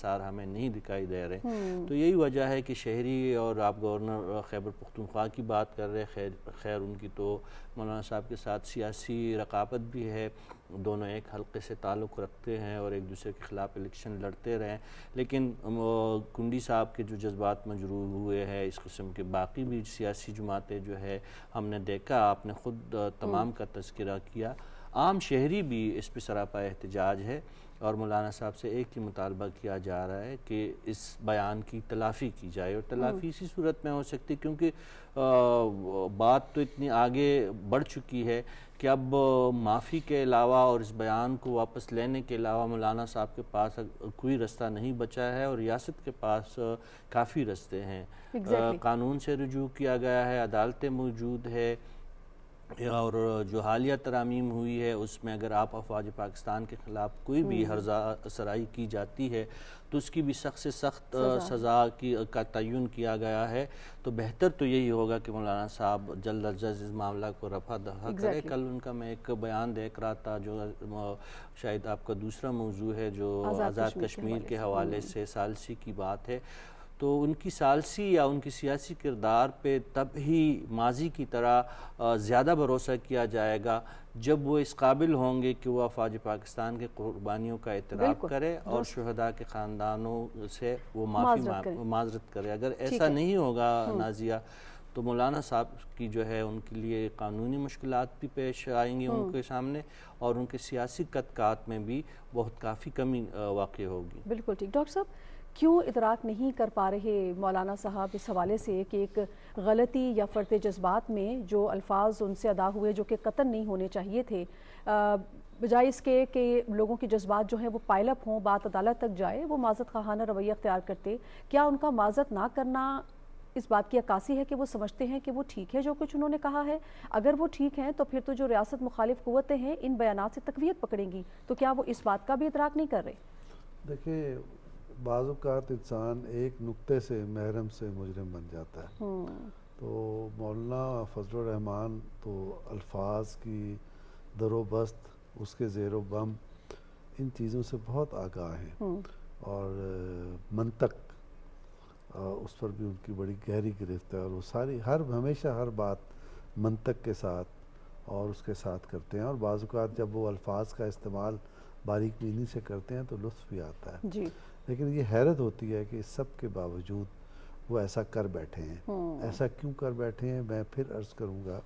آثار ہمیں نہیں دکھائی دے رہے. تو یہی وجہ ہے کہ شہری اور آپ گورنر خیبر پختونخوا کی بات کر رہے, خیر ان کی تو مولانا صاحب کے ساتھ سیاسی رقابت بھی ہے, دونوں ایک حلقے سے تعلق رکھتے ہیں اور ایک دوسرے کے خلاف الیکشن لڑتے رہے, لیکن کنڈی صاحب کے جو جذبات مجروح ہوئے ہیں اس قسم کے باقی بھی سیاسی جماعتیں جو ہے ہم نے دیکھا, آپ نے خود تمام کا تذکرہ کیا. عام شہری بھی اس پہ سراپا احتجاج ہے اور مولانا صاحب سے ایک ہی مطالبہ کیا جا رہا ہے کہ اس بیان کی تلافی کی جائے, اور تلافی اسی صورت میں ہو سکتی کیونکہ بات تو اتنی آگے بڑھ چکی ہے کہ اب معافی کے علاوہ اور اس بیان کو واپس لینے کے علاوہ مولانا صاحب کے پاس کوئی رستہ نہیں بچا ہے, اور ریاست کے پاس کافی رستے ہیں. قانون سے رجوع کیا گیا ہے, عدالتیں موجود ہے, اور جو حالیہ ترامیم ہوئی ہے اس میں اگر آپ افواج پاکستان کے خلاف کوئی بھی ہرزہ سرائی کی جاتی ہے تو اس کی بھی سخت سے سخت سزا کا تعین کیا گیا ہے. تو بہتر تو یہی ہوگا کہ مولانا صاحب جلد از جلد اس معاملہ کو رفع دفع کرے. کل ان کا میں ایک بیان دیکھ رہا تھا جو شاید آپ کا دوسرا موضوع ہے, جو آزاد کشمیر کے حوالے سے ثالثی کی بات ہے, تو ان کی ثالثی یا ان کی سیاسی کردار پہ تب ہی ماضی کی طرح زیادہ بھروسہ کیا جائے گا جب وہ اس قابل ہوں گے کہ وہ افواج پاکستان کے قربانیوں کا اعتراف کرے اور شہداء کے خاندانوں سے وہ معذرت کرے. اگر ایسا نہیں ہوگا نازیہ تو مولانا صاحب کی جو ہے ان کے لیے قانونی مشکلات بھی پیش آئیں گی ان کے سامنے, اور ان کے سیاسی قدقات میں بھی بہت کافی کمی واقع ہوگی. بالکل ٹھیک. ڈاکٹر صاحب کیوں ادراک نہیں کر پا رہے مولانا صاحب اس حوالے سے کہ ایک غلطی یا فرط جذبات میں جو الفاظ ان سے ادا ہوئے جو کہ قطعاً نہیں ہونے چاہیے تھے, بجائے اس کے کہ لوگوں کے جذبات جو ہیں وہ پائل اپ ہوں, بات عدالت تک جائے, وہ معذرت خواہانہ رویہ اختیار کرتے؟ کیا ان کا معذرت نہ کرنا اس بات کی عکاسی ہے کہ وہ سمجھتے ہیں کہ وہ ٹھیک ہے جو کچھ انہوں نے کہا ہے؟ اگر وہ ٹھیک ہیں تو پھر تو جو ریاست مخالف قوتیں ہیں ان بیانات سے تقویت پکڑیں گی, تو کیا وہ اس بات کا بھی ادراک نہیں کر رہے؟ دیکھیں, بعض اوقات انسان ایک نقطے سے محرم سے مجرم بن جاتا ہے. تو مولانا فضل الرحمان تو الفاظ کی در و بست, اس کے زیر و بم, ان چیزوں سے بہت آگاہ ہیں, اور منطق اس پر بھی ان کی بڑی گہری گرفت ہے, اور وہ ساری ہمیشہ ہر بات منطق کے ساتھ اور اس کے ساتھ کرتے ہیں. اور بعض اوقات جب وہ الفاظ کا استعمال باریک بینی سے کرتے ہیں تو لطف بھی آتا ہے. لیکن یہ حیرت ہوتی ہے کہ اس سب کے باوجود وہ ایسا کر بیٹھے ہیں. ایسا کیوں کر بیٹھے ہیں میں پھر عرض کروں گا.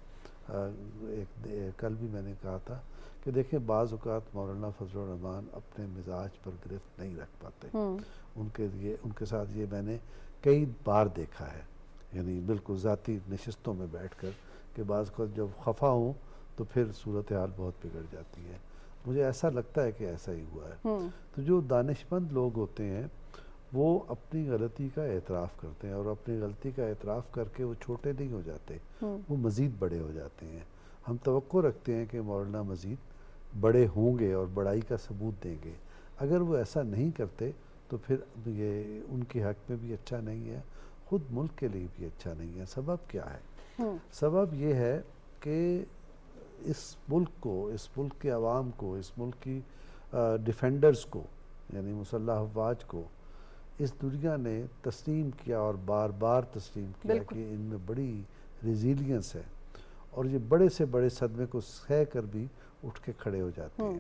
کل بھی میں نے کہا تھا کہ دیکھیں, بعض اوقات مولانا فضل الرحمان اپنے مزاج پر گرفت نہیں رکھ پاتے. ان کے ساتھ یہ میں نے کئی بار دیکھا ہے, یعنی بالکل ذاتی نشستوں میں بیٹھ کر, کہ بعض اوقات جب خفا ہوں تو پھر صورتحال بہت بگڑ جاتی ہے. مجھے ایسا لگتا ہے کہ ایسا ہی ہوا ہے. تو جو دانشمند لوگ ہوتے ہیں وہ اپنی غلطی کا اعتراف کرتے ہیں, اور اپنی غلطی کا اعتراف کر کے وہ چھوٹے نہیں ہو جاتے, وہ مزید بڑے ہو جاتے ہیں. ہم توقع رکھتے ہیں کہ مولانا مزید بڑے ہوں گے اور بڑائی کا ثبوت دیں گے. اگر وہ ایسا نہیں کرتے تو پھر یہ ان کے حق میں بھی اچھا نہیں ہے, خود ملک کے لیے بھی اچھا نہیں ہے. سبب کیا ہے؟ سبب یہ ہے کہ اس ملک کو, اس ملک کے عوام کو, اس ملک کی ڈیفینڈرز کو, یعنی مسلح افواج کو اس دنیا نے تسلیم کیا, اور بار بار تسلیم کیا کہ ان میں بڑی ریزیلینس ہے, اور یہ بڑے سے بڑے صدمے کو سہ کر بھی اٹھ کے کھڑے ہو جاتے ہیں.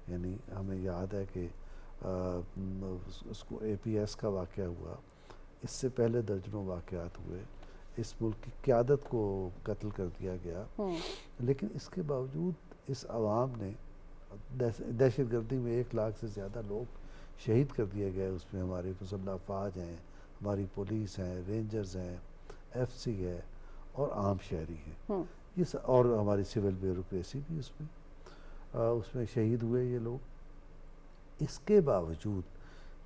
یعنی ہمیں یاد ہے کہ اس کو اے پی ایس کا واقعہ ہوا, اس سے پہلے درجنوں واقعات ہوئے, اس ملک کی قیادت کو قتل کر دیا گیا. لیکن اس کے باوجود اس عوام نے, دہشت گردی میں 1 لاکھ سے زیادہ لوگ شہید کر دیے گئے, اس میں ہماری مسلح افواج ہیں, ہماری پولیس ہیں, رینجرز ہیں, ایف سی ہے, اور عام شہری ہیں, اور ہماری سول بیوروکریسی بھی اس میں شہید ہوئے یہ لوگ. اس کے باوجود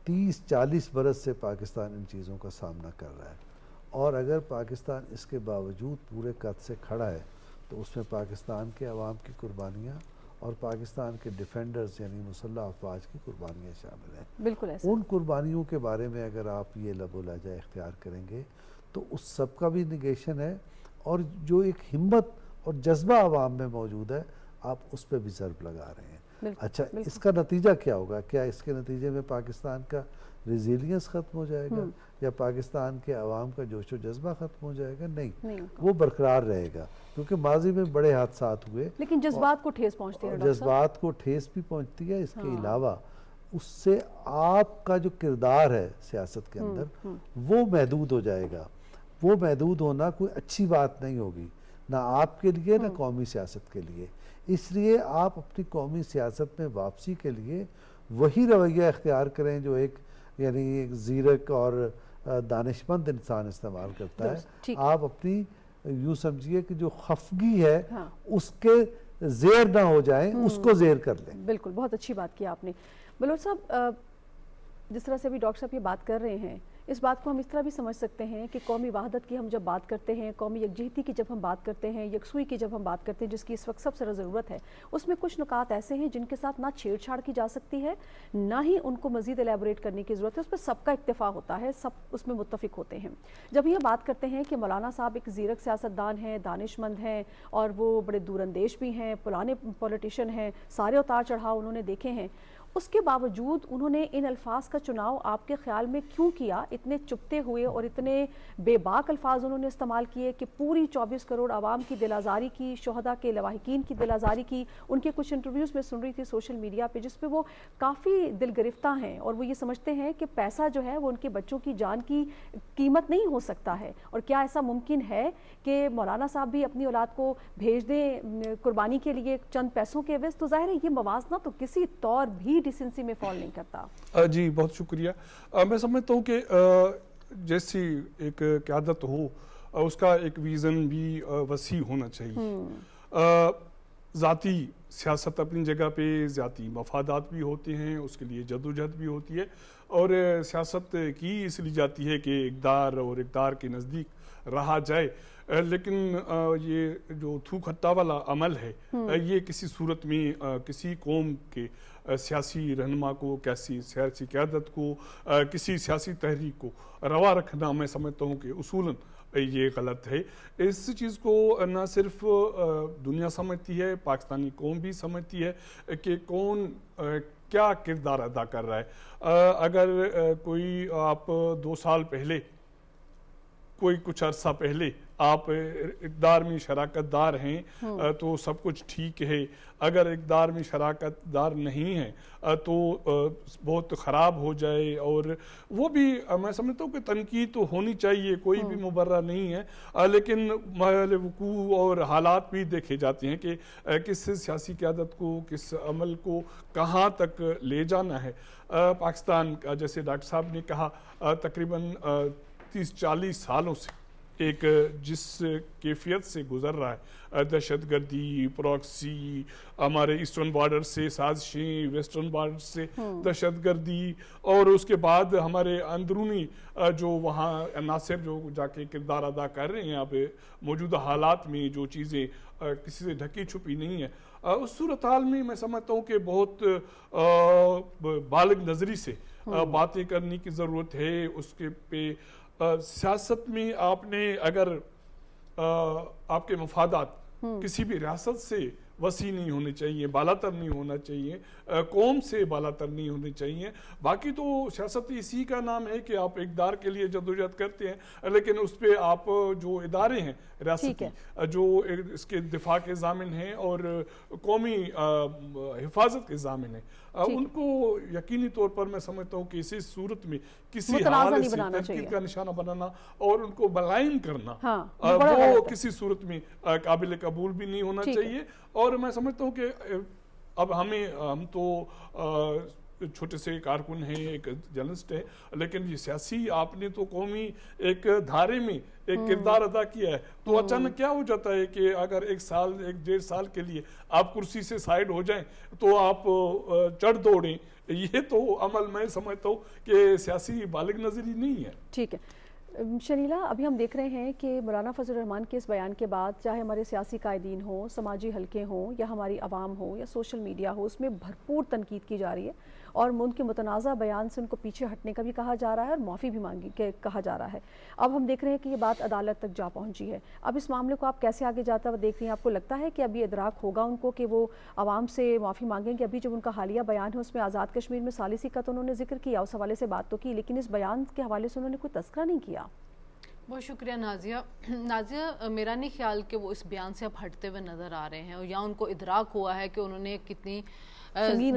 30-40 برس سے پاکستان ان چیزوں کا سامنا کر رہا ہے, اور اگر پاکستان اس کے باوجود پورے قد سے کھڑا ہے تو اس میں پاکستان کے عوام کی قربانیاں اور پاکستان کے ڈیفینڈرز یعنی مسلح افواج کی قربانیاں شامل ہیں. بالکل ایسا. ان قربانیوں کے بارے میں اگر آپ یہ لب و لہجہ اختیار کریں گے تو اس سب کا بھی نگیشن ہے, اور جو ایک ہمت اور جذبہ عوام میں موجود ہے آپ اس پہ بھی ضرب لگا رہے ہیں. اچھا اس کا نتیجہ کیا ہوگا؟ کیا اس کے نتیجے میں پاکستان کا ریزیلینس ختم ہو جائے گا یا پاکستان کے عوام کا جوش و جذبہ ختم ہو جائے گا؟ نہیں، وہ برقرار رہے گا، کیونکہ ماضی میں بڑے حادثات ہوئے، لیکن جذبات کو ٹھیس پہنچتی ہے، جذبات کو ٹھیس بھی پہنچتی ہے۔ اس کے علاوہ اس سے آپ کا جو کردار ہے سیاست کے اندر وہ محدود ہو جائے گا۔ وہ محدود ہونا کوئی اچھی بات نہیں ہوگی، نہ آپ کے لیے نہ قومی سیاست کے لیے۔ اس لیے آپ اپنی قومی سیاست میں واپسی کے لیے وہی رویہ اختیار کریں جو ایک یعنی ایک زیرک اور دانشمند انسان استعمال کرتا ہے۔ آپ اپنی یوں سمجھیے کہ جو خفگی ہے اس کے زیر نہ ہو جائیں، اس کو زیر کر لیں۔ بالکل، بہت اچھی بات کی آپ نے۔ بلوچ صاحب، جس طرح سے ابھی ڈاکٹر صاحب یہ بات کر رہے ہیں، اس بات کو ہم اس طرح بھی سمجھ سکتے ہیں کہ قومی وحدت کی ہم جب بات کرتے ہیں، قومی یکجہتی کی جب ہم بات کرتے ہیں، یکسوئی کی جب ہم بات کرتے ہیں، جس کی اس وقت سب سے زیادہ ضرورت ہے، اس میں کچھ نکات ایسے ہیں جن کے ساتھ نہ چھیڑ چھاڑ کی جا سکتی ہے، نہ ہی ان کو مزید ایلیبوریٹ کرنے کی ضرورت ہے۔ اس پر سب کا اتفاق ہوتا ہے، سب اس میں متفق ہوتے ہیں۔ جب یہ بات کرتے ہیں کہ مولانا صاحب ایک زیرک سیاستدان ہیں، دانشمند ہیں، اور وہ بڑے دور اندیش بھی ہیں، پرانے پولیٹیشین ہیں، سارے اتار چڑھاؤ انہوں نے دیکھے ہیں، اس کے باوجود انہوں نے ان الفاظ کا چناؤ آپ کے خیال میں کیوں کیا؟ اتنے چپتے ہوئے اور اتنے بے باک الفاظ انہوں نے استعمال کیے کہ پوری 24 کروڑ عوام کی دل آزاری کی، شہداء کے لواحقین کی دل آزاری کی۔ ان کے کچھ انٹرویوز میں سن رہی تھی سوشل میڈیا پہ، جس پہ وہ کافی دل گرفتہ ہیں اور وہ یہ سمجھتے ہیں کہ پیسہ جو ہے وہ ان کے بچوں کی جان کی قیمت نہیں ہو سکتا ہے۔ اور کیا ایسا ممکن ہے کہ مولانا صاحب بھی اپنی اولاد کو بھیج دیں قربانی کے لیے چند پیسوں کے عوض؟ تو ظاہر ہے یہ موازنہ تو کسی طور بھی ڈیسنسی میں فال نہیں کرتا۔ جی بہت شکریہ۔ میں سمجھتا ہوں کہ جیسی ایک قیادت ہو اس کا ایک ویژن بھی وسیع ہونا چاہیے۔ ذاتی سیاست اپنی جگہ پہ، ذاتی مفادات بھی ہوتے ہیں، اس کے لیے جدوجہد بھی ہوتی ہے، اور سیاست کی اس لیے جاتی ہے کہ اقدار اور اقدار کے نزدیک رہا جائے، لیکن یہ جو تھوک ہٹا والا عمل ہے یہ کسی صورت میں کسی قوم کے سیاسی رہنما کو، کیسی سیاسی قیادت کو، کسی سیاسی تحریک کو روا رکھنا میں سمجھتا ہوں کہ اصولاً یہ غلط ہے۔ اس چیز کو نہ صرف دنیا سمجھتی ہے، پاکستانی قوم بھی سمجھتی ہے کہ کون کیا کردار ادا کر رہا ہے۔ اگر کوئی آپ 2 سال پہلے، کوئی کچھ عرصہ پہلے آپ اقدار میں شراکت دار ہیں تو سب کچھ ٹھیک ہے، اگر اقدار میں شراکت دار نہیں ہے تو بہت خراب ہو جائے، اور وہ بھی میں سمجھتا ہوں کہ تنقید تو ہونی چاہیے، کوئی بھی مبرر نہیں ہے، لیکن محل وقوع اور حالات بھی دیکھے جاتے ہیں کہ کس سیاسی قیادت کو، کس عمل کو کہاں تک لے جانا ہے۔ پاکستان کا جیسے ڈاکٹر صاحب نے کہا تقریباً 30-40 سالوں سے ایک جس کیفیت سے گزر رہا ہے، دہشت گردی، پراکسی، ہمارے ایسٹرن بارڈر سے سازشیں، ویسٹرن بارڈر سے دہشت گردی، اور اس کے بعد ہمارے اندرونی جو وہاں عناصر جو جا کے کردار ادا کر رہے ہیں اب موجودہ حالات میں، جو چیزیں کسی سے ڈھکی چھپی نہیں ہے، اس صورتحال میں میں سمجھتا ہوں کہ بہت بالغ نظری سے باتیں کرنے کی ضرورت ہے۔ اس کے پہ سیاست میں آپ نے اگر آپ کے مفادات کسی بھی ریاست سے وسیع نہیں ہونے چاہیے، بالاتر نہیں ہونا چاہیے، قوم سے بالاتر نہیں ہونے چاہیے۔ باقی تو سیاست اسی کا نام ہے کہ آپ اقدار کے لیے جدوجہد کرتے ہیں، لیکن اس پہ آپ جو ادارے ہیں ریاستی جو اس کے دفاع کے ضامن ہیں اور قومی حفاظت کے ضامن ہیں، ان کو یقینی طور پر میں سمجھتا ہوں کہ اسی صورت میں کسی حوالے سے تنقید کا نشانہ بنانا اور ان کو بلائن کرنا وہ کسی صورت میں قابل قبول بھی نہیں ہونا چاہیے۔ اور میں سمجھتا ہوں کہ اب ہم تو چھوٹے سے کارکن ہیں، ایک جرنلسٹ ہے، لیکن یہ سیاسی آپ نے تو قومی ایک دھارے میں ایک کردار ادا کیا ہے، تو اچانک کیا ہو جاتا ہے کہ اگر 1 سال 1.5 سال کے لیے آپ کرسی سے سائیڈ ہو جائیں تو آپ چڑھ دوڑیں، یہ تو عمل میں سمجھتا ہوں کہ سیاسی بالغ نظری نہیں ہے۔ ٹھیک ہے شنیلا، ابھی ہم دیکھ رہے ہیں کہ مولانا فضل الرحمان کے اس بیان کے بعد چاہے ہمارے سیاسی قائدین ہوں، سماجی حلقے ہوں، یا ہماری عوام ہو، یا سوشل میڈیا ہو، اس میں بھرپور تنقید کی جا رہی ہے، اور ان کے متنازع بیان سے ان کو پیچھے ہٹنے کا بھی کہا جا رہا ہے اور معافی بھی مانگی کہ کہا جا رہا ہے. اب ہم دیکھ رہے ہیں کہ یہ بات عدالت تک جا پہنچی ہے. اب اس معاملے کو آپ کیسے آگے جاتا ہوا دیکھ رہی ہیں؟ آپ کو لگتا ہے کہ اب یہ ادراک ہوگا ان کو کہ وہ عوام سے معافی مانگیں گے؟ ابھی جب ان کا حالیہ بیان ہے اس میں آزاد کشمیر میں ثالثی کا تو انہوں نے ذکر کیا, اس حوالے سے بات تو کی, لیکن اس بیان کے حوالے سے انہوں نے کوئی تذکرہ نہیں کیا. بہت شکریہ نازیہ. میرا نہیں خیال کہ وہ اس بیان سے اب ہٹتے ہوئے نظر آ رہے ہیں, یا ان کو ادراک ہوا ہے کہ انہوں نے کتنی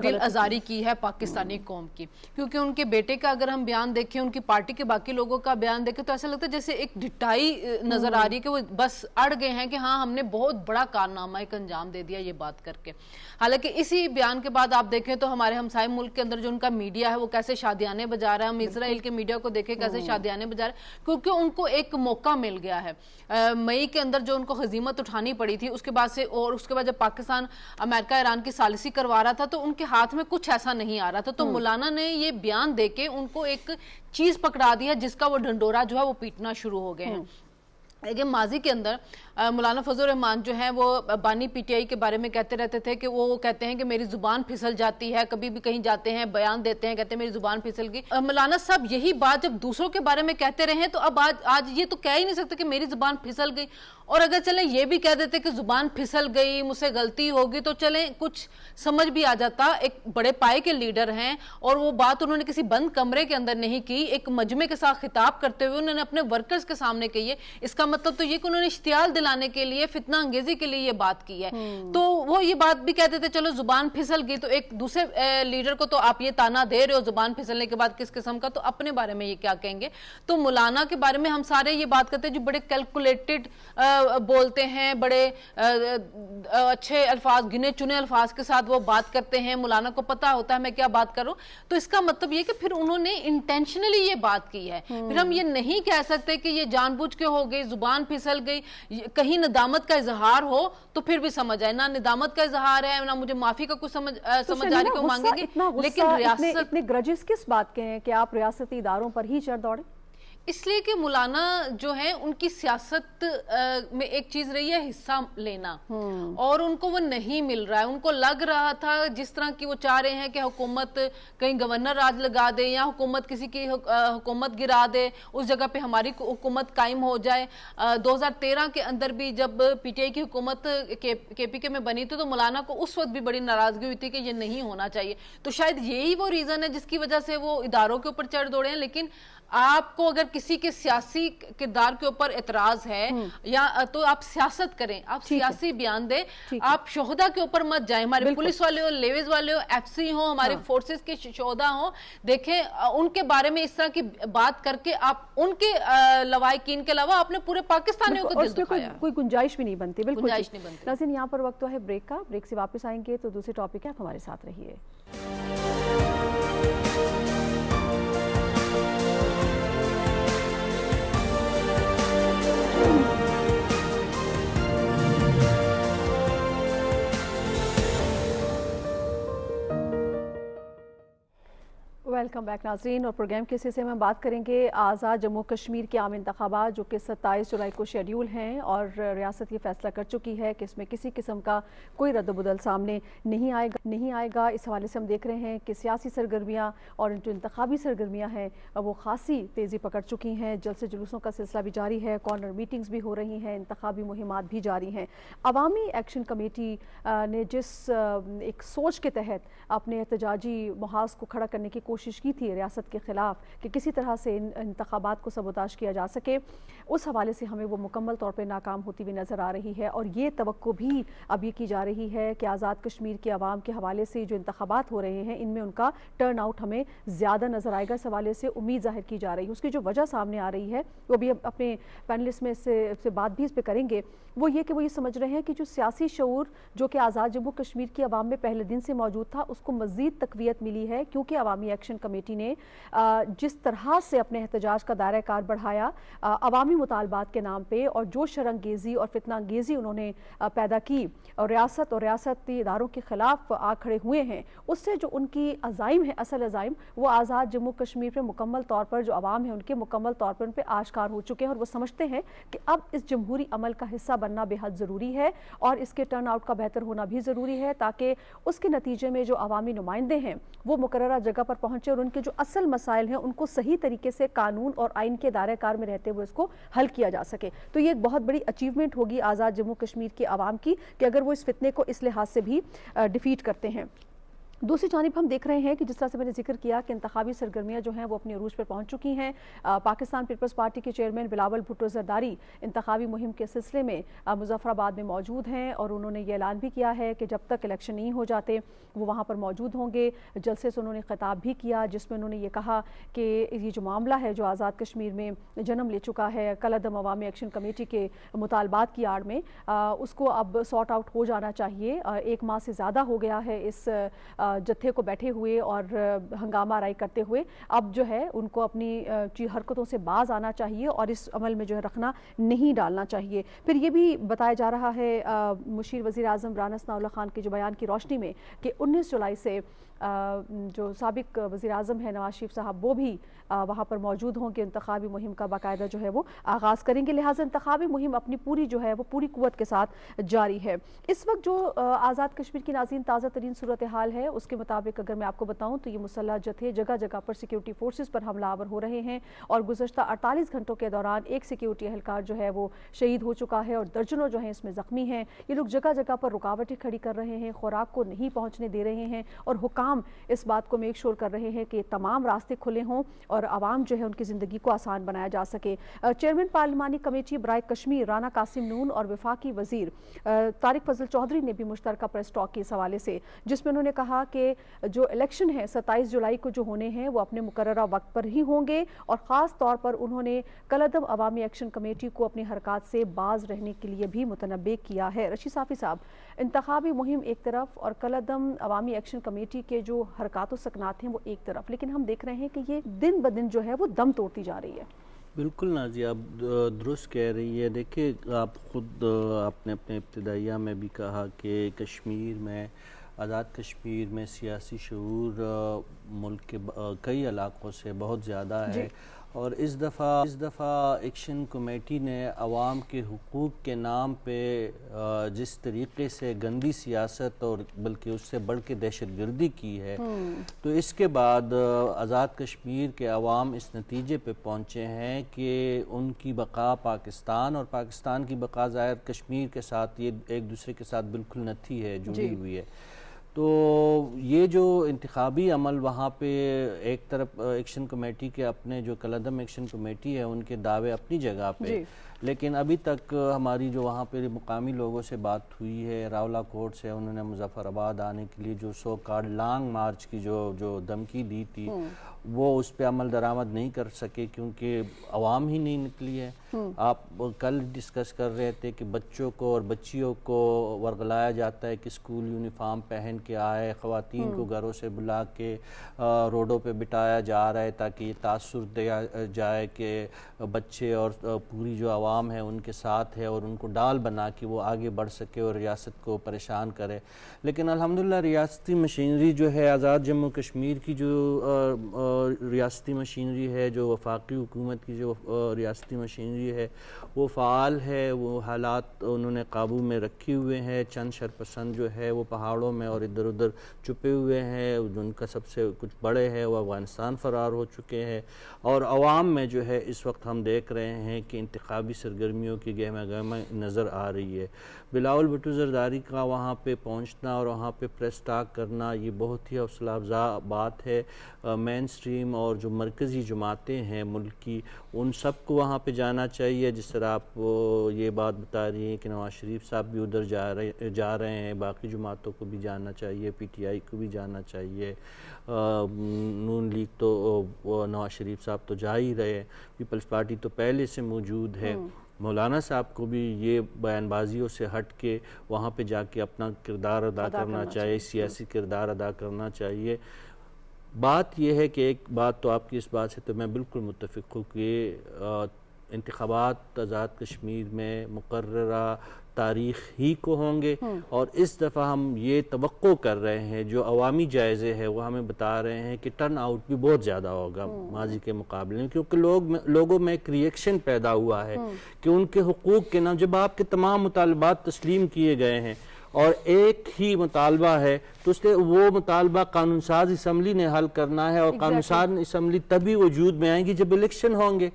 دل ازاری کی ہے پاکستانی قوم کی. کیونکہ ان کے بیٹے کا اگر ہم بیان دیکھیں, ان کی پارٹی کے باقی لوگوں کا بیان دیکھیں, تو ایسا لگتا ہے جیسے ایک ڈٹائی نظر آ رہی ہے کہ وہ بس اڑ گئے ہیں کہ ہاں ہم نے بہت بڑا کارنامہ ایک انجام دے دیا یہ بات کر کے. حالانکہ اسی بیان کے بعد آپ دیکھیں تو ہمارے ہمسائے ملک کے اندر جو ان کا میڈیا ہے وہ کیسے شادیانے بجا رہا ہے. ہم اسرائیل کے میڈیا کو دیکھیں کیسے شادیانے بجا رہے ہیں, کیونکہ ان کو ایک موقع مل گیا ہے. مئی کے اندر جو ان کو ہزیمت اٹھانی پڑی تھی, اس کے بعد سے, اور اس کے بعد جب پاکستان امریکہ ایران کی ثالثی کروا رہا تھا تو ان کے ہاتھ میں کچھ ایسا نہیں آ رہا تھا. تو مولانا نے یہ بیان دے کے ان کو ایک چیز پکڑا دیا جس کا وہ ڈھنڈورا جو ہے وہ پیٹنا شروع ہو گئے ہیں. لیکن ماضی کے اندر مولانا فضل الرحمان جو ہیں وہ بانی پی ٹی آئی کے بارے میں کہتے رہتے تھے کہ وہ کہتے ہیں کہ میری زبان پھسل جاتی ہے, کبھی بھی کہیں جاتے ہیں بیان دیتے ہیں کہتے ہیں میری زبان پھسل گئی. مولانا صاحب یہی بات جب دوسروں کے بارے میں کہتے رہے تو اب آج یہ تو کہہ ہی نہیں سکتے کہ میری زبان پھسل گئی. اور اگر چلیں یہ بھی کہہ دیتے کہ زبان پھسل گئی, مجھ سے غلطی ہوگی, تو چلیں کچھ سمجھ بھی آ جاتا. ایک بڑے پائے کے لیڈر ہیں اور وہ بات انہوں نے کسی بند کمرے کے اندر نہیں کی, ایک مجمع کے ساتھ خطاب کرتے ہوئے انہوں نے اپنے ورکرز کے سامنے کہی ہے. اس کا مطلب تو یہ کہ انہوں نے اشتعال دلانے کے لیے, فتنہ انگیزی کے لیے یہ بات کی ہے. تو وہ یہ بات بھی کہتے تھے چلو زبان پھسل گئی, تو ایک دوسرے لیڈر کو تو آپ یہ تانا دے رہے ہو زبان پھسلنے کے بعد کس قسم کا, تو اپنے بارے میں یہ کیا کہیں گے. تو مولانا کے بارے میں ہم سارے یہ بات کرتے ہیں جو بڑے کیلکولیٹڈ بولتے ہیں, بڑے اچھے الفاظ, گنے چنے الفاظ کے ساتھ وہ بات کرتے ہیں. مولانا کو پتا ہوتا ہے میں کیا بات کروں. تو اس کا مطلب یہ کہ پھر انہوں نے انٹینشنلی یہ بات کی ہے. پھر ہم یہ نہیں کہہ سکتے کہ یہ جان بوجھ کے ہو گئی, زبان پھسل گئی. کہیں ندامت کا اظہار ہو تو پھر بھی سمجھ آئے, نہ ندامت کا اظہار ہے نہ مجھے معافی کا کچھ سمجھ آ رہی کو مانگیں گے. لیکن ریاست اتنے گرجز کس بات کے ہیں کہ آپ ریاستی اداروں پر ہی چڑھ دوڑیں؟ اس لیے کہ مولانا جو ہیں ان کی سیاست میں ایک چیز رہی ہے حصہ لینا, اور ان کو وہ نہیں مل رہا ہے. ان کو لگ رہا تھا جس طرح کی وہ چاہ رہے ہیں کہ حکومت کہیں گورنر راج لگا دے یا حکومت کسی کی حکومت گرا دے, اس جگہ پہ ہماری حکومت قائم ہو جائے. 2013 کے اندر بھی جب پی ٹی آئی کی حکومت کے پی کے میں بنی تھی تو مولانا کو اس وقت بھی بڑی ناراضگی ہوئی تھی کہ یہ نہیں ہونا چاہیے. تو شاید یہی وہ ریزن ہے جس کی وجہ سے وہ اداروں کے اوپر چڑھ دوڑے ہیں. لیکن آپ کو اگر کسی کے سیاسی کردار کے اوپر اعتراض ہے یا تو آپ سیاست کریں, آپ سیاسی بیان دیں, آپ شہداء کے اوپر مت جائیں. ہمارے پولیس والے ہو, لیویز والے ہو, ایف سی ہوں, ہمارے فورسز کے شہداء ہوں, دیکھیں ان کے بارے میں اس طرح کی بات کر کے آپ ان کے لوائقین کے علاوہ آپ نے پورے پاکستانیوں کو دل دکھایا. کوئی گنجائش بھی نہیں بنتی. بالکل گنجائش نہیں بنتی. ناظرین یہاں پر وقت ہے بریک کا, بریک سے واپس آئیں گے تو دوسرے ٹاپک ہے, آپ ہمارے ساتھ رہیے. ویلکم بیک ناظرین, اور پروگرام کے سلسلے میں ہم بات کریں گے آزاد جموں کشمیر کے عام انتخابات جو کہ 27 جولائی کو شیڈیول ہیں, اور ریاست یہ فیصلہ کر چکی ہے کہ اس میں کسی قسم کا کوئی رد و بدل سامنے نہیں آئے گا. اس حوالے سے ہم دیکھ رہے ہیں کہ سیاسی سرگرمیاں اور جو انتخابی سرگرمیاں ہیں وہ خاصی تیزی پکڑ چکی ہیں. جلسے جلوسوں کا سلسلہ بھی جاری ہے, کارنر میٹنگز بھی ہو رہی ہیں, انتخابی مہمات بھی جاری ہیں. عوامی ایکشن کمیٹی نے جس ایک سوچ کے تحت اپنے احتجاجی محاذ کو کھڑا کرنے کی کوشش کی تھی ریاست کے خلاف کہ کسی طرح سے ان انتخابات کو سبوتاژ کیا جا سکے, اس حوالے سے ہمیں وہ مکمل طور پہ ناکام ہوتی ہوئی نظر آ رہی ہے. اور یہ توقع بھی اب یہ کی جا رہی ہے کہ آزاد کشمیر کے عوام کے حوالے سے جو انتخابات ہو رہے ہیں ان میں ان کا ٹرن آؤٹ ہمیں زیادہ نظر آئے گا. اس حوالے سے امید ظاہر کی جا رہی ہے. اس کی جو وجہ سامنے آ رہی ہے وہ بھی اپنے پینلسٹ میں سے بات بھی اس پہ کریں گے, وہ یہ کہ وہ یہ سمجھ رہے ہیں کہ جو سیاسی شعور جو کہ آزاد جموں کشمیر کی عوام میں پہلے دن سے موجود تھا اس کو مزید تقویت ملی ہے کیونکہ عوامی ایکشن ایکشن کمیٹی نے جس طرح سے اپنے احتجاج کا دائرہ کار بڑھایا عوامی مطالبات کے نام پہ، اور جو شرانگیزی اور فتنہ انگیزی انہوں نے پیدا کی اور ریاست اور ریاستی اداروں کے خلاف آ کھڑے ہوئے ہیں، اس سے جو ان کی عزائم ہے، اصل عزائم وہ آزاد جموں کشمیر پہ مکمل طور پر جو عوام ہے ان کے مکمل طور پر ان پہ آشکار ہو چکے ہیں، اور وہ سمجھتے ہیں کہ اب اس جمہوری عمل کا حصہ بننا بے حد ضروری ہے اور اس کے ٹرن آؤٹ کا بہتر ہونا بھی ضروری ہے، تاکہ اس کے نتیجے میں جو عوامی نمائندے ہیں وہ مقررہ جگہ پر پہنچے اور ان کے جو اصل مسائل ہیں ان کو صحیح طریقے سے قانون اور آئین کے دائرہ کار میں رہتے ہوئے اس کو حل کیا جا سکے۔ تو یہ ایک بہت بڑی اچیومنٹ ہوگی آزاد جموں کشمیر کے عوام کی کہ اگر وہ اس فتنے کو اس لحاظ سے بھی ڈیفیٹ کرتے ہیں۔ دوسری جانب ہم دیکھ رہے ہیں کہ جس طرح سے میں نے ذکر کیا کہ انتخابی سرگرمیاں جو ہیں وہ اپنی عروج پر پہنچ چکی ہیں۔ پاکستان پیپلز پارٹی کے چیئرمین بلاول بھٹو زرداری انتخابی مہم کے سلسلے میں مظفر آباد میں موجود ہیں، اور انہوں نے یہ اعلان بھی کیا ہے کہ جب تک الیکشن نہیں ہو جاتے وہ وہاں پر موجود ہوں گے۔ جلسے سے انہوں نے خطاب بھی کیا جس میں انہوں نے یہ کہا کہ یہ جو معاملہ ہے جو آزاد کشمیر میں جنم لے چکا ہے کالعدم عوامی ایکشن کمیٹی کے مطالبات کی آڑ میں، اس کو اب سارٹ آؤٹ ہو جانا چاہیے۔ 1 ماہ سے زیادہ ہو گیا ہے اس جتھے کو بیٹھے ہوئے اور ہنگامہ آرائی کرتے ہوئے، اب جو ہے ان کو اپنی حرکتوں سے باز آنا چاہیے اور اس عمل میں جو ہے رکھنا نہیں ڈالنا چاہیے۔ پھر یہ بھی بتایا جا رہا ہے مشیر وزیر اعظم رانا ثناء اللہ خان کے جو بیان کی روشنی میں کہ 19 جولائی سے جو سابق وزیر اعظم ہے نواز شریف صاحب وہ بھی وہاں پر موجود ہوں گے، انتخابی مہم کا باقاعدہ جو ہے وہ آغاز کریں گے، لہٰذا انتخابی مہم اپنی پوری جو ہے وہ پوری قوت کے ساتھ جاری ہے۔ اس وقت جو آزاد کشمیر کی ناظرین تازہ ترین صورتحال ہے اس کے مطابق اگر میں آپ کو بتاؤں تو یہ مسلح جتھے جگہ جگہ پر سیکیورٹی فورسز پر حملہ آور ہو رہے ہیں، اور گزشتہ 48 گھنٹوں کے دوران ایک سیکیورٹی اہلکار جو ہے وہ شہید ہو چکا ہے اور درجنوں جو ہیں اس میں زخمی ہیں۔ یہ لوگ جگہ جگہ پر رکاوٹیں کھڑی کر رہے ہیں، خوراک کو نہیں پہنچنے دے رہے ہیں، اور حکام اس بات کو میک شور کر رہے ہیں کہ تمام راستے کھلے ہوں اور عوام جو ہے ان کی زندگی کو آسان بنایا جا سکے۔ چیئرمین پارلیمانی کمیٹی برائے کشمیر رانا قاسم نون اور وفاقی وزیر طارق فضل چودھری نے بھی مشترکہ پریس ٹاک کی اس حوالے سے، جس میں انہوں نے کہا کہ جو الیکشن ہے 27 جولائی کو جو ہونے ہیں وہ اپنے مقررہ وقت پر ہی ہوں گے، اور خاص طور پر انہوں نے کالعدم عوامی ایکشن کمیٹی کو اپنی حرکات سے باز رہنے کے لیے بھی متنبہ کیا ہے۔ رشید صافی صاحب، انتخابی مہم ایک طرف اور کالعدم عوامی ایکشن کمیٹی کے جو حرکات و سکنات ہیں وہ ایک طرف، لیکن ہم دیکھ رہے ہیں کہ یہ دن بدن جو ہے وہ دم توڑتی جا رہی ہے۔ بالکل نازیہ، آپ درست کہہ رہی ہے۔ دیکھیں آپ خود آپ نے اپنے ابتدائیہ میں بھی کہا کہ کشمیر میں آزاد کشمیر میں سیاسی شعور ملک کے کئی علاقوں سے بہت زیادہ ہے، اور اس دفعہ ایکشن کمیٹی نے عوام کے حقوق کے نام پہ جس طریقے سے گندی سیاست اور بلکہ اس سے بڑھ کے دہشت گردی کی ہے، تو اس کے بعد آزاد کشمیر کے عوام اس نتیجے پہ پہنچے ہیں کہ ان کی بقا پاکستان اور پاکستان کی بقا ظاہر کشمیر کے ساتھ یہ ایک دوسرے کے ساتھ بالکل نتھی ہے، جڑی ہوئی ہے۔ تو یہ جو انتخابی عمل وہاں پہ ایک طرف ایکشن کمیٹی کے اپنے جو کالعدم ایکشن کمیٹی ہے ان کے دعوے اپنی جگہ پہ، لیکن ابھی تک ہماری جو وہاں پہ مقامی لوگوں سے بات ہوئی ہے راولہ کوٹ سے، انہوں نے مظفر آباد آنے کے لیے جو سو کارڈ لانگ مارچ کی جو دھمکی دی تھی وہ اس پہ عمل درآمد نہیں کر سکے کیونکہ عوام ہی نہیں نکلی ہے۔ آپ کل ڈسکس کر رہے تھے کہ بچوں کو اور بچیوں کو ورغلایا جاتا ہے کہ اسکول یونیفارم پہن کے آئے، خواتین کو گھروں سے بلا کے روڈوں پہ بٹایا جا رہا ہے تاکہ یہ تاثر دیا جائے کہ بچے اور پوری جو عوام ہے ان کے ساتھ ہے اور ان کو ڈال بنا کہ وہ آگے بڑھ سکے اور ریاست کو پریشان کرے۔ لیکن الحمدللہ ریاستی مشینری جو ہے آزاد جموں کشمیر کی جو ریاستی مشینری ہے، جو وفاقی حکومت کی جو ریاستی مشینری ہے وہ فعال ہے، وہ حالات انہوں نے قابو میں رکھے ہوئے ہیں۔ چند شرپسند جو ہے وہ پہاڑوں میں اور ادھر ادھر چھپے ہوئے ہیں، جن کا سب سے کچھ بڑے ہیں وہ افغانستان فرار ہو چکے ہیں، اور عوام میں جو ہے اس وقت ہم دیکھ رہے ہیں کہ انتخابی سرگرمیوں کی گہمہ گہمہ نظر آ رہی ہے۔ بلاول بھٹو زرداری کا وہاں پہ پہنچنا اور وہاں پہ پریس ٹاک کرنا یہ بہت ہی حوصلہ افزا بات ہے۔ مین سٹریم اور جو مرکزی جماعتیں ہیں ملک کی ان سب کو وہاں پہ جانا چاہیے، جس طرح آپ یہ بات بتا رہی ہیں کہ نواز شریف صاحب بھی ادھر جا رہے ہیں، باقی جماعتوں کو بھی جانا چاہیے، پی ٹی آئی کو بھی جانا چاہیے، نون لیگ تو نواز شریف صاحب تو جا ہی رہے ہیں، پیپلز پارٹی تو پہلے سے موجود ہے، مولانا صاحب کو بھی یہ بیان بازیوں سے ہٹ کے وہاں پہ جا کے اپنا کردار ادا کرنا چاہیے، سیاسی کردار ادا کرنا چاہیے۔ بات یہ ہے کہ ایک بات تو آپ کی اس بات سے تو میں بالکل متفق ہوں کہ انتخابات آزاد کشمیر میں مقررہ تاریخ ہی کو ہوں گے، اور اس دفعہ ہم یہ توقع کر رہے ہیں، جو عوامی جائزے ہیں وہ ہمیں بتا رہے ہیں کہ ٹرن آؤٹ بھی بہت زیادہ ہوگا ماضی کے مقابلے میں، کیونکہ لوگوں میں ایک ریئیکشن پیدا ہوا ہے کہ ان کے حقوق کے نام، جب آپ کے تمام مطالبات تسلیم کیے گئے ہیں اور ایک ہی مطالبہ ہے تو اس لیے وہ مطالبہ قانون ساز اسمبلی نے حل کرنا ہے، اور قانون ساز اسمبلی تبھی وجود میں آئیں گی جب الیکشن ہوں گے۔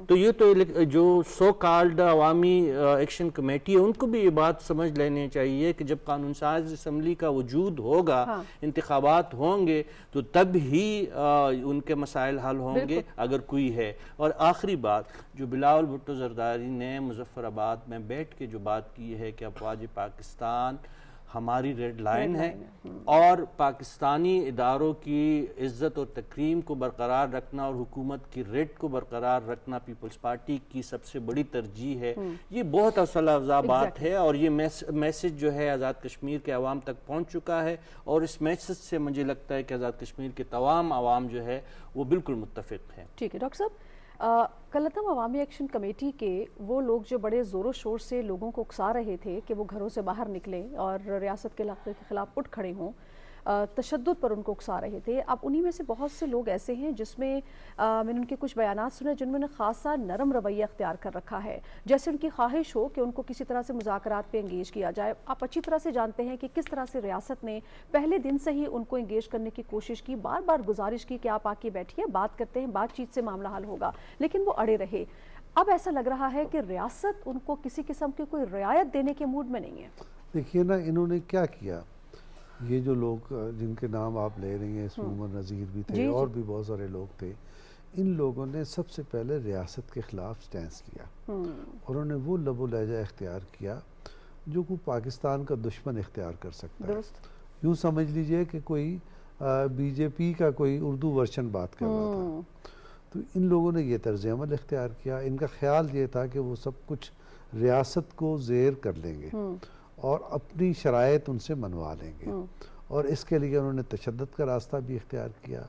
تو یہ تو جو سو کالڈ عوامی ایکشن کمیٹی ہے ان کو بھی یہ بات سمجھ لینے چاہیے کہ جب قانون ساز اسمبلی کا وجود ہوگا، انتخابات ہوں گے، تو تب ہی ان کے مسائل حل ہوں گے اگر کوئی ہے۔ اور آخری بات جو بلاول بھٹو زرداری نے مظفر آباد میں بیٹھ کے جو بات کی ہے کہ افواج پاکستان ہماری ریڈ لائن ہے، اور پاکستانی اداروں کی عزت اور تکریم کو برقرار رکھنا اور حکومت کی ریٹ کو برقرار رکھنا پیپلز پارٹی کی سب سے بڑی ترجیح ہے، یہ بہت حوصلہ افزا بات ہے، اور یہ میسج جو ہے آزاد کشمیر کے عوام تک پہنچ چکا ہے، اور اس میسج سے مجھے لگتا ہے کہ آزاد کشمیر کے تمام عوام جو ہے وہ بالکل متفق ہیں۔ ٹھیک ہے ڈاکٹر صاحب، کلتم عوامی ایکشن کمیٹی کے وہ لوگ جو بڑے زور و شور سے لوگوں کو اکسا رہے تھے کہ وہ گھروں سے باہر نکلیں اور ریاست کے علاقے کے خلاف اٹھ کھڑے ہوں، تشدد پر ان کو اکسا رہے تھے، اب انہی میں سے بہت سے لوگ ایسے ہیں جس میں میں نے ان کے کچھ بیانات سنے جن میں نے خاصا نرم رویہ اختیار کر رکھا ہے، جیسے ان کی خواہش ہو کہ ان کو کسی طرح سے مذاکرات پہ انگیج کیا جائے۔ آپ اچھی طرح سے جانتے ہیں کہ کس طرح سے ریاست نے پہلے دن سے ہی ان کو انگیج کرنے کی کوشش کی، بار بار گزارش کی کہ آپ آ کے بیٹھیے، بات کرتے ہیں، بات چیت سے معاملہ حل ہوگا، لیکن وہ اڑے رہے۔ اب ایسا لگ رہا ہے کہ ریاست ان کو کسی قسم کی کوئی رعایت دینے کے موڈ میں نہیں ہے۔ دیکھیے نا، انہوں نے کیا کیا، یہ جو لوگ جن کے نام آپ لے رہی ہیں، اس میں عمر نذیر بھی تھے اور بھی بہت سارے لوگ تھے، ان لوگوں نے سب سے پہلے ریاست کے خلاف سٹینس لیا، اور انہوں نے وہ لب و لہجہ اختیار کیا جو کوئی پاکستان کا دشمن اختیار کر سکتا ہے۔ یوں سمجھ لیجئے کہ کوئی بی جے پی کا کوئی اردو ورشن بات کر رہا تھا، تو ان لوگوں نے یہ طرز عمل اختیار کیا۔ ان کا خیال یہ تھا کہ وہ سب کچھ ریاست کو زیر کر لیں گے اور اپنی شرائط ان سے منوا لیں گے، اور اس کے لیے انہوں نے تشدد کا راستہ بھی اختیار کیا،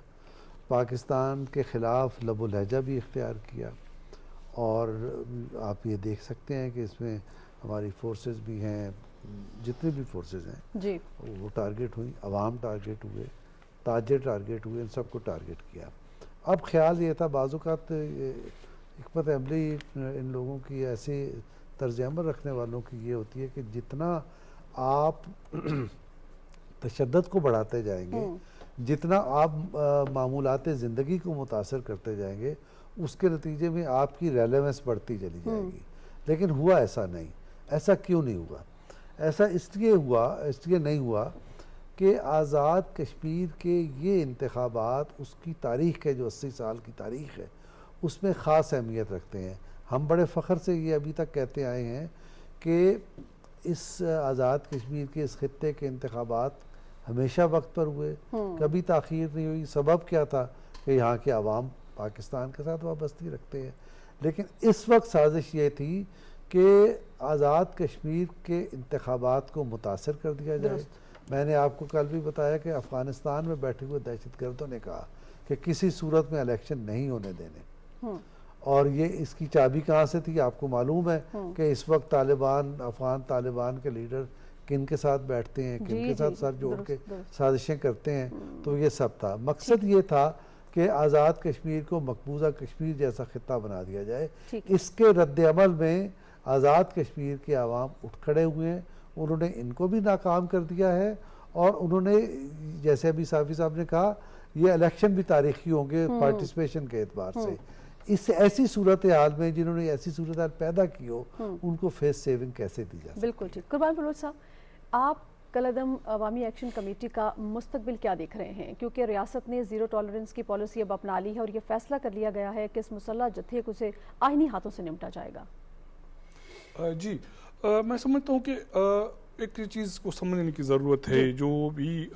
پاکستان کے خلاف لب و لہجہ بھی اختیار کیا، اور آپ یہ دیکھ سکتے ہیں کہ اس میں ہماری فورسز بھی ہیں، جتنے بھی فورسز ہیں وہ ٹارگٹ ہوئی، عوام ٹارگٹ ہوئے، تاجر ٹارگٹ ہوئے، ان سب کو ٹارگٹ کیا۔ اب خیال یہ تھا، بعض اوقات حکمت عملی ان لوگوں کی، ایسے طرز عمل رکھنے والوں کی یہ ہوتی ہے کہ جتنا آپ تشدد کو بڑھاتے جائیں گے، جتنا آپ معمولات زندگی کو متاثر کرتے جائیں گے، اس کے نتیجے میں آپ کی ریلیونس بڑھتی چلی جائے گی۔ لیکن ہوا ایسا نہیں۔ ایسا کیوں نہیں ہوا؟ ایسا اس لیے نہیں ہوا کہ آزاد کشمیر کے یہ انتخابات، اس کی تاریخ ہے جو 80 سال کی تاریخ ہے، اس میں خاص اہمیت رکھتے ہیں۔ ہم بڑے فخر سے یہ ابھی تک کہتے آئے ہیں کہ اس آزاد کشمیر کے اس خطے کے انتخابات ہمیشہ وقت پر ہوئے، کبھی تاخیر نہیں ہوئی۔ سبب کیا تھا کہ یہاں کے عوام پاکستان کے ساتھ وابستگی رکھتے ہیں، لیکن اس وقت سازش یہ تھی کہ آزاد کشمیر کے انتخابات کو متاثر کر دیا جائے۔ میں نے آپ کو کل بھی بتایا کہ افغانستان میں بیٹھے ہوئے دہشت گردوں نے کہا کہ کسی صورت میں الیکشن نہیں ہونے دینے، اور یہ اس کی چابی کہاں سے تھی آپ کو معلوم ہے کہ اس وقت افغان طالبان کے لیڈر کن کے ساتھ بیٹھتے ہیں، کن کے ساتھ سر جوڑ کے سازشیں کرتے ہیں، تو یہ سب تھا۔ مقصد یہ تھا کہ آزاد کشمیر کو مقبوضہ کشمیر جیسا خطہ بنا دیا جائے۔ اس کے رد عمل میں آزاد کشمیر کے عوام اٹھ کھڑے ہوئے ہیں، انہوں نے ان کو بھی ناکام کر دیا ہے، اور انہوں نے، جیسے ابھی صافی صاحب نے کہا، یہ الیکشن بھی تاریخی ہوں گے پارٹیسپیشن کے اعتبار سے۔ اس ایسی صورتحال میں جنہوں نے ایسی صورتحال پیدا کی ہو، ان کو فیس سیونگ کیسے دی جا سکتی؟ بالکل ٹھیک۔ قربان بلوچ صاحب، آپ کلعدم عوامی ایکشن کمیٹی کا مستقبل کیا دیکھ رہے ہیں؟ کیونکہ ریاست نے زیرو ٹالرنس کی پالیسی اب اپنا لی ہے، اور یہ فیصلہ کر لیا گیا ہے کہ اس مسلح جتھے کو سے آئینی ہاتھوں سے نمٹا جائے گا۔ جی، میں سمجھتا ہوں کہ ایک چیز کو سمجھنے کی ضرورت ہے، جو بھی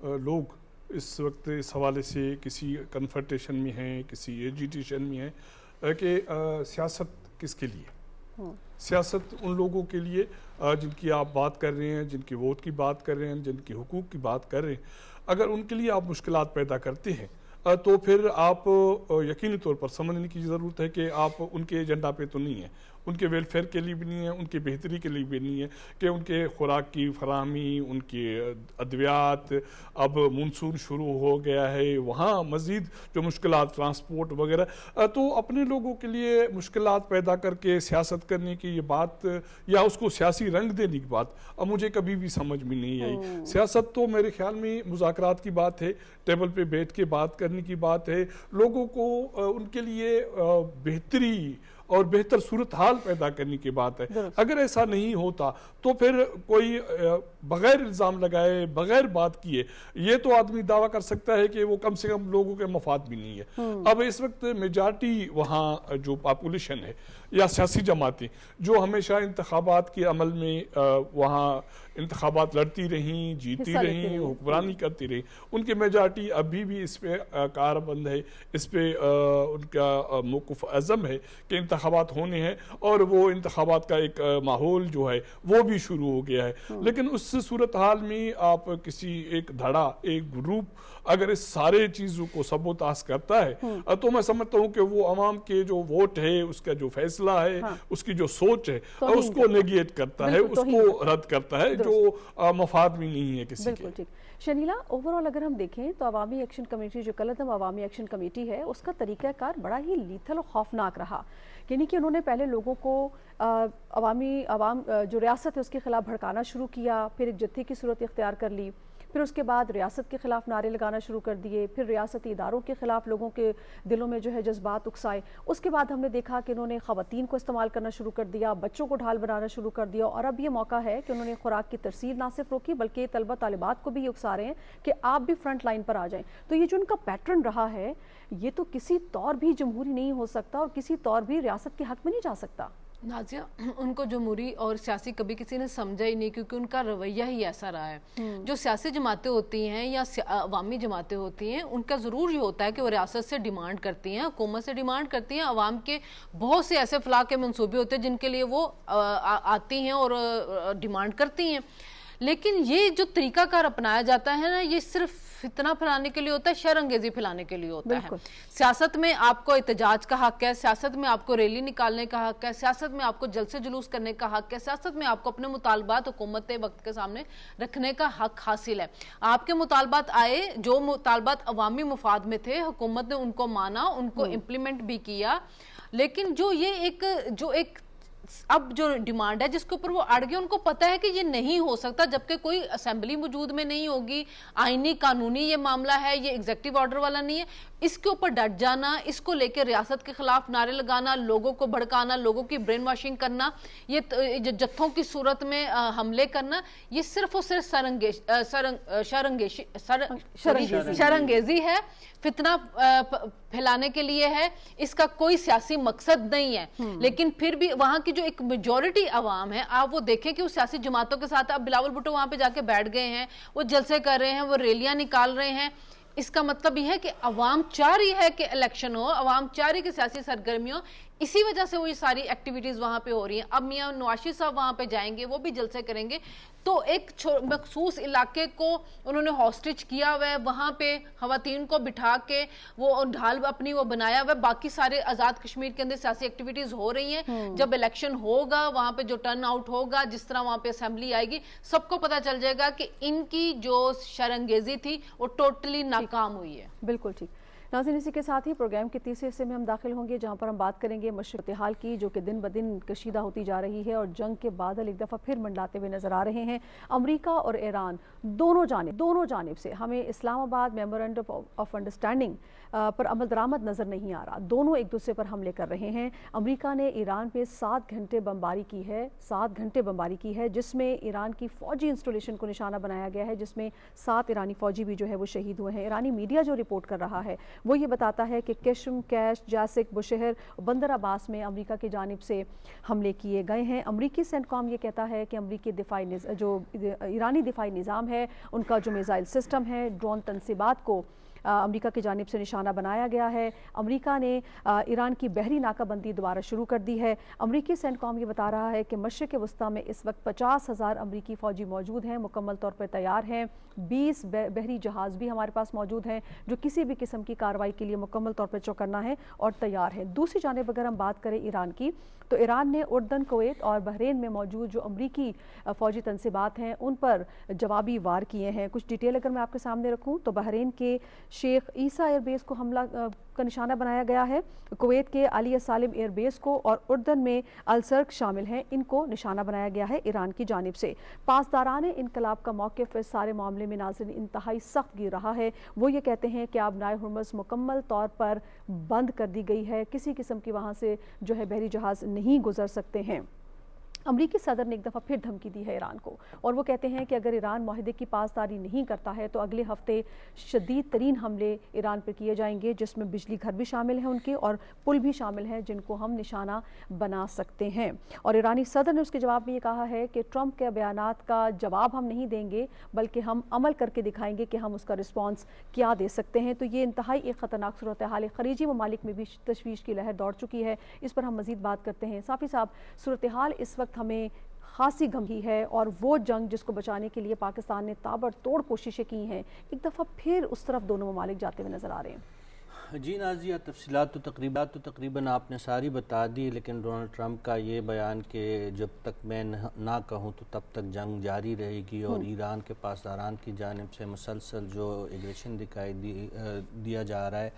لوگ اس وقت اس حوالے سے کسی کنفرنٹیشن میں ہیں، کسی ایجیٹیشن میں ہیں کہ سیاست کس کے لیے؟ سیاست ان لوگوں کے لیے جن کی آپ بات کر رہے ہیں، جن کی ووٹ کی بات کر رہے ہیں، جن کے حقوق کی بات کر رہے ہیں۔ اگر ان کے لیے آپ مشکلات پیدا کرتے ہیں تو پھر آپ یقینی طور پر سمجھنے کی ضرورت ہے کہ آپ ان کے ایجنڈا پہ تو نہیں ہیں، ان کے ویلفیئر کے لیے بھی نہیں ہے، ان کی بہتری کے لیے بھی نہیں ہے کہ ان کے خوراک کی فراہمی، ان کی ادویات، اب مونسون شروع ہو گیا ہے، وہاں مزید جو مشکلات ٹرانسپورٹ وغیرہ، تو اپنے لوگوں کے لیے مشکلات پیدا کر کے سیاست کرنے کی یہ بات یا اس کو سیاسی رنگ دینے کی بات اب مجھے کبھی بھی سمجھ میں نہیں آئی۔ سیاست تو میرے خیال میں مذاکرات کی بات ہے، ٹیبل پہ بیٹھ کے بات کرنے کی بات ہے، لوگوں کو ان کے لیے بہتری اور بہتر صورتحال پیدا کرنے کی بات ہے۔ اگر ایسا نہیں ہوتا تو پھر کوئی بغیر الزام لگائے، بغیر بات کیے، یہ تو آدمی دعویٰ کر سکتا ہے کہ وہ کم سے کم لوگوں کے مفاد بھی نہیں ہے۔ اب اس وقت میجارٹی وہاں جو پاپولیشن ہے یا سیاسی جماعتیں جو ہمیشہ انتخابات کے عمل میں وہاں انتخابات لڑتی رہیں، جیتی رہیں، حکمرانی کرتی رہیں، ان کی میجارٹی ابھی بھی اس پہ کاربند ہے، اس پہ ان کا موقف عزم ہے کہ انتخابات ہونے ہیں، اور وہ انتخابات کا ایک ماحول جو ہے وہ بھی شروع ہو گیا ہے۔ لیکن اس صورتحال میں آپ کسی ایک دھڑا، ایک گروپ اگر اس سارے چیزوں کو سبوتاز کرتا ہے تو میں سمجھتا ہوں کہ وہ عوام کے جو ووٹ ہے، اس کا جو فیصلہ ہے، اس کی جو سوچ ہے، اس کو نیگیٹ کرتا ہے، اس کو رد کرتا ہے، جو مفاد بھی نہیں ہے کسی کے۔ بالکل ٹھیک۔ شنیلا، اوورال اگر ہم دیکھیں تو عوامی ایکشن کمیٹی جو کلعدم عوامی ایکشن کمیٹی ہے، اس کا طریقہ کار بڑا ہی لیتھل اور خوفناک رہا، یعنی کہ انہوں نے پہلے لوگوں کو عوام جو ریاست ہے اس کے خلاف بھڑکانا شروع کیا، پھر ایک جتھے کی صورت اختیار کر لی، پھر اس کے بعد ریاست کے خلاف نعرے لگانا شروع کر دیے، پھر ریاستی اداروں کے خلاف لوگوں کے دلوں میں جو ہے جذبات اکسائے۔ اس کے بعد ہم نے دیکھا کہ انہوں نے خواتین کو استعمال کرنا شروع کر دیا، بچوں کو ڈھال بنانا شروع کر دیا، اور اب یہ موقع ہے کہ انہوں نے خوراک کی ترسیل نہ صرف روکی بلکہ طلبہ طالبات کو بھی یہ اکسا رہے ہیں کہ آپ بھی فرنٹ لائن پر آ جائیں۔ تو یہ جو ان کا پیٹرن رہا ہے، یہ تو کسی طور بھی جمہوری نہیں ہو سکتا اور کسی طور بھی ریاست کے حق میں نہیں جا سکتا۔ نازیہ، ان کو جمہوری اور سیاسی کبھی کسی نے سمجھا ہی نہیں، کیونکہ ان کا رویہ ہی ایسا رہا ہے۔ جو سیاسی جماعتیں ہوتی ہیں یا عوامی جماعتیں ہوتی ہیں، ان کا ضرور یہ ہوتا ہے کہ وہ ریاست سے ڈیمانڈ کرتی ہیں، حکومت سے ڈیمانڈ کرتی ہیں، عوام کے بہت سے ایسے فلاح کے منصوبے ہوتے ہیں جن کے لیے وہ آتی ہیں اور ڈیمانڈ کرتی ہیں، لیکن یہ جو طریقہ کار اپنایا جاتا ہے نا، یہ صرف فتنہ پھیلانے کے لیے ہوتا ہے، شر انگیزی پھیلانے کے لیے ہوتا ہے۔ سیاست میں آپ کو احتجاج کا حق ہے، سیاست میں آپ کو ریلی نکالنے کا حق ہے، سیاست میں آپ کو جلسے جلوس کرنے کا حق ہے، سیاست میں آپ کو اپنے مطالبات حکومت وقت کے سامنے رکھنے کا حق حاصل ہے۔ آپ کے مطالبات آئے، جو مطالبات عوامی مفاد میں تھے، حکومت نے ان کو مانا، ان کو امپلیمنٹ بھی کیا، لیکن جو ایک اب جو ڈیمانڈ ہے جس کے اوپر وہ اڑ گئے، ان کو پتہ ہے کہ یہ نہیں ہو سکتا جبکہ کوئی اسمبلی موجود میں نہیں ہوگی، آئینی قانونی یہ معاملہ ہے، یہ ایگزیکٹو آرڈر والا نہیں ہے، اس کے اوپر ڈٹ جانا، اس کو لے کے ریاست کے خلاف نعرے لگانا، لوگوں کو بھڑکانا، لوگوں کی برین واشنگ کرنا، یہ جتھوں کی صورت میں حملے کرنا، یہ صرف اور صرف شرانگیزی ہے، فتنہ پھیلانے کے لیے ہے، اس کا کوئی سیاسی مقصد نہیں ہے۔ لیکن پھر بھی وہاں کی جو ایک میجورٹی عوام ہے، آپ وہ دیکھیں کہ وہ سیاسی جماعتوں کے ساتھ، اب بلاول بھٹو وہاں پہ جا کے بیٹھ گئے ہیں، وہ جلسے کر رہے ہیں، وہ ریلیاں نکال رہے ہیں، اس کا مطلب یہ ہے کہ عوام چاہ رہی ہے کہ الیکشن ہو، عوام چاہ رہی کہ سیاسی سرگرمی ہو، اسی وجہ سے وہ یہ ساری ایکٹیویٹیز وہاں پہ ہو رہی ہیں۔ اب میاں نواز شریف صاحب وہاں پہ جائیں گے، وہ بھی جلسے کریں گے، تو ایک مخصوص علاقے کو انہوں نے ہاسٹیج کیا ہوا ہے، وہاں پہ خواتین کو بٹھا کے وہ ڈھال اپنی وہ بنایا ہوا ہے، باقی سارے آزاد کشمیر کے اندر سیاسی ایکٹیویٹیز ہو رہی ہیں۔ جب الیکشن ہوگا، وہاں پہ جو ٹرن آؤٹ ہوگا، جس طرح وہاں پہ اسمبلی آئے گی، سب کو پتہ چل جائے گا کہ ان کی جو شرانگیزی تھی وہ ٹوٹلی ناکام ہوئی ہے۔ بالکل ٹھیک۔ ناظرین، اسی کے ساتھ ہی پروگرام کے تیسرے حصے میں ہم داخل ہوں گے، جہاں پر ہم بات کریں گے مشرق حال کی، جو کہ دن بدن کشیدہ ہوتی جا رہی ہے اور جنگ کے بادل ایک دفعہ پھر منڈلاتے ہوئے نظر آ رہے ہیں۔ امریکہ اور ایران دونوں جانب سے ہمیں اسلام آباد میمورنڈم آف انڈرسٹینڈنگ پر عمل درآمد نظر نہیں آ رہا، دونوں ایک دوسرے پر حملے کر رہے ہیں۔ امریکہ نے ایران پہ 7 گھنٹے بمباری کی ہے، جس میں ایران کی فوجی انسٹالیشن کو نشانہ بنایا گیا ہے، جس میں 7 ایرانی فوجی بھی جو ہے وہ شہید ہوئے ہیں۔ ایرانی میڈیا جو رپورٹ کر رہا ہے وہ یہ بتاتا ہے کہ کشم، کیش، جاسک، بشہر، بندر عباس میں امریکہ کی جانب سے حملے کیے گئے ہیں۔ امریکی سینٹکام یہ کہتا ہے کہ امریکی ایرانی دفاعی نظام ہے، ان کا جو میزائل سسٹم ہے، ڈرون تنصیبات کو امریکہ کی جانب سے نشانہ بنایا گیا ہے۔ امریکہ نے ایران کی بحری ناکہ بندی دوبارہ شروع کر دی ہے۔ امریکی سینٹ کام یہ بتا رہا ہے کہ مشرق وسطیٰ میں اس وقت 50,000 امریکی فوجی موجود ہیں، مکمل طور پر تیار ہیں۔ 20 بحری جہاز بھی ہمارے پاس موجود ہیں جو کسی بھی قسم کی کارروائی کے لیے مکمل طور پر چوکنا ہے اور تیار ہیں۔ دوسری جانب اگر ہم بات کریں ایران کی، تو ایران نے اردن، کویت اور بحرین میں موجود جو امریکی فوجی تنصیبات ہیں ان پر جوابی وار کیے ہیں۔ کچھ ڈیٹیل اگر میں آپ کے سامنے رکھوں تو بحرین کے شیخ عیسیٰ ایئر بیس کو حملہ کا نشانہ بنایا گیا ہے، کویت کے علی سالم ایئر بیس کو اور اردن میں السرک شامل ہیں، ان کو نشانہ بنایا گیا ہے ایران کی جانب سے۔ پاسداران انقلاب کا موقف اس سارے معاملے میں ناظرین انتہائی سخت گر رہا ہے۔ وہ یہ کہتے ہیں کہ آبنائے ہرمز مکمل طور پر بند کر دی گئی ہے، کسی قسم کی وہاں سے جو ہے بحری جہاز نہیں گزر سکتے ہیں۔ امریکی صدر نے ایک دفعہ پھر دھمکی دی ہے ایران کو اور وہ کہتے ہیں کہ اگر ایران معاہدے کی پاسداری نہیں کرتا ہے تو اگلے ہفتے شدید ترین حملے ایران پر کیے جائیں گے، جس میں بجلی گھر بھی شامل ہیں ان کے اور پل بھی شامل ہیں جن کو ہم نشانہ بنا سکتے ہیں۔ اور ایرانی صدر نے اس کے جواب میں یہ کہا ہے کہ ٹرمپ کے بیانات کا جواب ہم نہیں دیں گے بلکہ ہم عمل کر کے دکھائیں گے کہ ہم اس کا رسپانس کیا دے سکتے ہیں۔ تو یہ انتہائی ایک خطرناک صورتحال ہے۔ خلیجی ممالک میں بھی تشویش کی لہر دوڑ چکی ہے، اس پر ہم مزید بات کرتے ہیں۔ صافی صاحب، صورتحال اس وقت ہمیں خاصی گمگین ہے اور وہ جنگ جس کو بچانے کے لیے پاکستان نے تابڑتوڑ کوششیں کی ہیں، ایک دفعہ پھر اس طرف دونوں ممالک جاتے ہوئے نظر آ رہے ہیں۔ جی نازیہ، تفصیلات تو تقریباً آپ نے ساری بتا دی، لیکن ڈونلڈ ٹرمپ کا یہ بیان کہ جب تک میں نہ کہوں تو تب تک جنگ جاری رہے گی، اور ایران کے پاسداران کی جانب سے مسلسل جو ایگریشن دکھائی دیا جا رہا ہے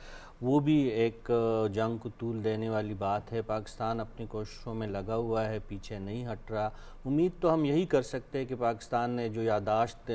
وہ بھی ایک جنگ کو طول دینے والی بات ہے۔ پاکستان اپنی کوششوں میں لگا ہوا ہے، پیچھے نہیں ہٹ رہا۔ امید تو ہم یہی کر سکتے ہیں کہ پاکستان نے جو یادداشت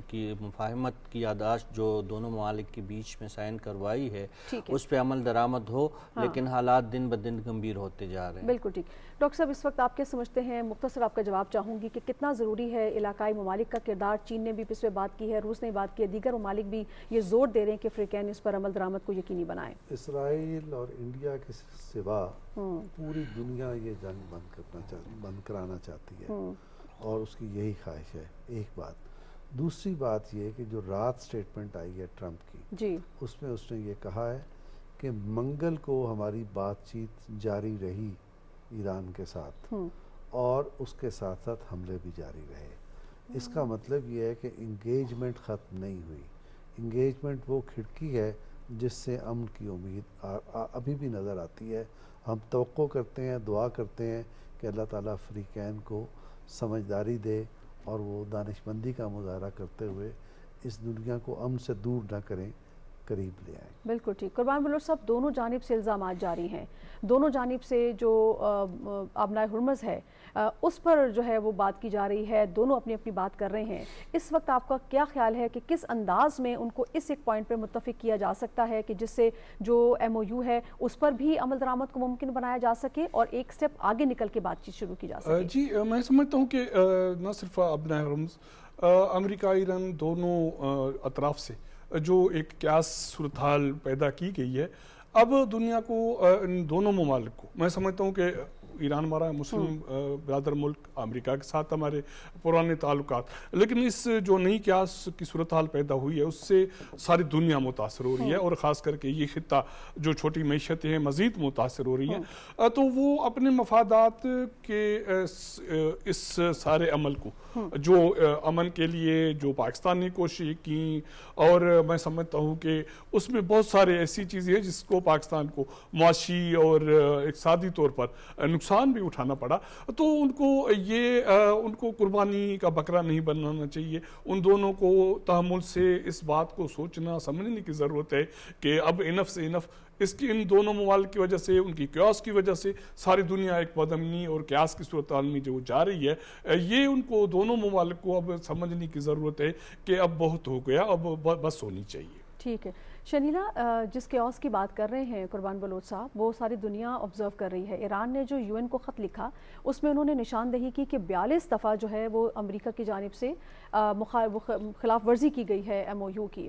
کی مفاہمت کی یادداشت جو دونوں ممالک کے بیچ میں سائن کروائی ہے اس پہ عمل درآمد ہو، لیکن حالات دن بدن گمبھیر ہوتے جا رہے ہیں۔ بالکل ٹھیک۔ ڈاکٹر صاحب، اس وقت آپ کیا سمجھتے ہیں، مختصر آپ کا جواب چاہوں گی کہ کتنا ضروری ہے علاقائی ممالک کا کردار؟ چین نے بھی اس پہ بات کی ہے، روس نے بات کی ہے، دیگر ممالک بھی یہ زور دے رہے ہیں کہ افریقین اس پر عمل درآمد کو یقینی بنائیں۔ اسرائیل اور انڈیا کے سوا پوری دنیا یہ جنگ بند کرانا چاہتی ہے اور اس کی یہی خواہش ہے، ایک بات۔ دوسری بات یہ کہ جو رات سٹیٹمنٹ آئی ہے ٹرمپ کی، اس میں اس نے یہ کہا ہے کہ منگل کو ہماری بات چیت جاری رہی ایران کے ساتھ اور اس کے ساتھ ساتھ حملے بھی جاری رہے۔ اس کا مطلب یہ ہے کہ انگیجمنٹ ختم نہیں ہوئی۔ انگیجمنٹ وہ کھڑکی ہے جس سے امن کی امید ابھی بھی نظر آتی ہے۔ ہم توقع کرتے ہیں، دعا کرتے ہیں کہ اللہ تعالیٰ فریقین کو سمجھداری دے اور وہ دانش مندی کا مظاہرہ کرتے ہوئے اس دنیا کو امن سے دور نہ کریں، قریب لے آئیں۔ بالکل ٹھیک۔ قربان بلوچ صاحب، دونوں جانب سے الزامات جاری ہیں، دونوں جانب سے جو آبنائے ہرمز ہے اس پر جو ہے وہ بات کی جا رہی ہے، دونوں اپنی اپنی بات کر رہے ہیں۔ اس وقت آپ کا کیا خیال ہے کہ کس انداز میں ان کو اس ایک پوائنٹ پر متفق کیا جا سکتا ہے کہ جس سے جو ایم او یو ہے اس پر بھی عمل درآمد کو ممکن بنایا جا سکے اور ایک سٹیپ آگے نکل کے بات چیت شروع کی جا سکے؟ جی، میں سمجھتا ہوں کہ نہ صرف آبنائے ہرمز، امریکہ ایران دونوں اطراف سے جو ایک قیاس صورتحال پیدا کی گئی ہے، اب دنیا کو، ان دونوں ممالک کو، میں سمجھتا ہوں کہ ایران ہمارا مسلم برادر ملک، امریکہ کے ساتھ ہمارے پرانے تعلقات، لیکن اس جو نئی قیاس کی صورتحال پیدا ہوئی ہے اس سے ساری دنیا متاثر ہو رہی ہے، اور خاص کر کے یہ خطہ جو چھوٹی معیشتیں ہیں مزید متاثر ہو رہی ہیں۔ تو وہ اپنے مفادات کے اس سارے عمل کو، جو امن کے لیے جو پاکستان نے کوشش کی، اور میں سمجھتا ہوں کہ اس میں بہت سارے ایسی چیزیں ہیں جس کو پاکستان کو معاشی اور اقتصادی طور پر نقصان بھی اٹھانا پڑا، تو ان کو قربانی کا بکرا نہیں بنانا چاہیے۔ ان دونوں کو تحمل سے اس بات کو سوچنا سمجھنے کی ضرورت ہے کہ اب انف سے انف، ان دونوں ممالک کی وجہ سے، ان کی قیاس کی وجہ سے ساری دنیا ایک بدامنی اور قیاس کی صورتحال میں جو جا رہی ہے، یہ ان کو دونوں ممالک کو اب سمجھنے کی ضرورت ہے کہ اب بہت ہو گیا، اب بس ہونی چاہیے۔ ٹھیک ہے شنیلا، جس کیوس کی بات کر رہے ہیں قربان بلوچ صاحب، وہ ساری دنیا آبزرو کر رہی ہے۔ ایران نے جو یو این کو خط لکھا اس میں انہوں نے نشاندہی کی کہ 42 دفعہ جو ہے وہ امریکہ کی جانب سے خلاف ورزی کی گئی ہے ایم او یو کی،